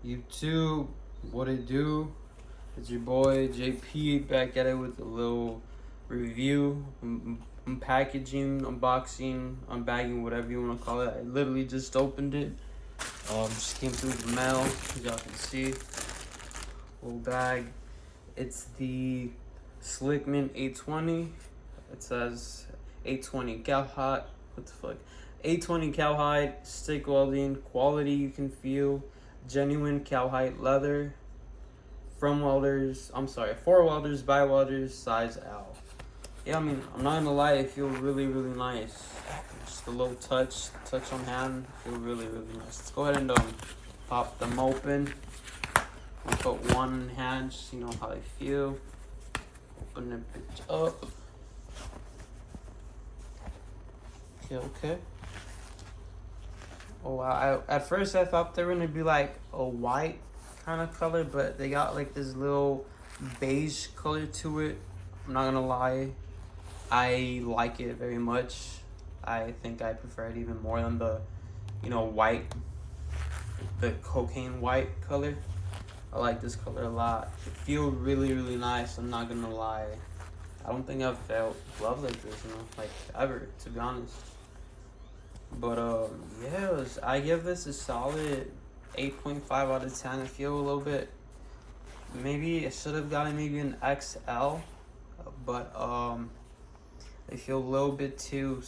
YouTube, what it do? It's your boy JP back at it with a little review, packaging, unboxing, unbagging, whatever you want to call it. I literally just opened it. Just came through the mail, as y'all can see. Little bag. It's the Slickman 820. It says 820 cowhide. What the fuck? 820 cowhide, stick welding, quality you can feel, genuine cowhide leather, for welders, by welders, size L. Yeah, I mean, I'm not gonna lie, it feels really, really nice. Just a little touch on hand, feel really, really nice. Let's go ahead and pop them open. I'll put one in hand, just so you know how I feel. Open the bitch up. Okay. Oh wow, at first I thought they were gonna be like a white kind of color, but they got like this little beige color to it. I'm not gonna lie, I like it very much. I think I prefer it even more than the, white, the cocaine white color. I like this color a lot. It feels really, really nice, I'm not gonna lie. I don't think I've felt gloves like this, like ever, to be honest. But yeah, I give this a solid 8.5 out of 10. I feel a little bit, maybe I should have gotten maybe an XL, but I feel a little bit too,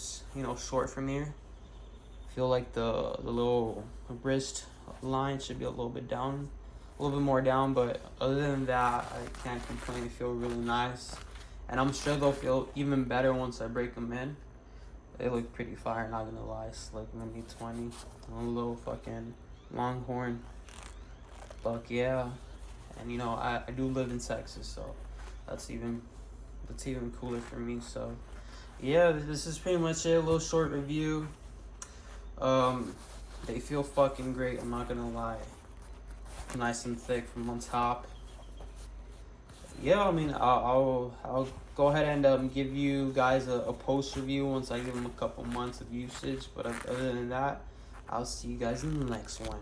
short for me. I feel like the little wrist line should be a little bit down, a little bit more down. But other than that, I can't complain. They feel really nice, and I'm sure they'll feel even better once I break them in. They look pretty fire, not gonna lie. Slickman 820, a little fucking Longhorn. Fuck yeah. And I do live in Texas, so that's even cooler for me. So yeah, this is pretty much it. A little short review. They feel fucking great, I'm not gonna lie. Nice and thick from on top. Yeah, I mean, I'll go ahead and give you guys a post review once I give them a couple months of usage. But other than that, I'll see you guys in the next one.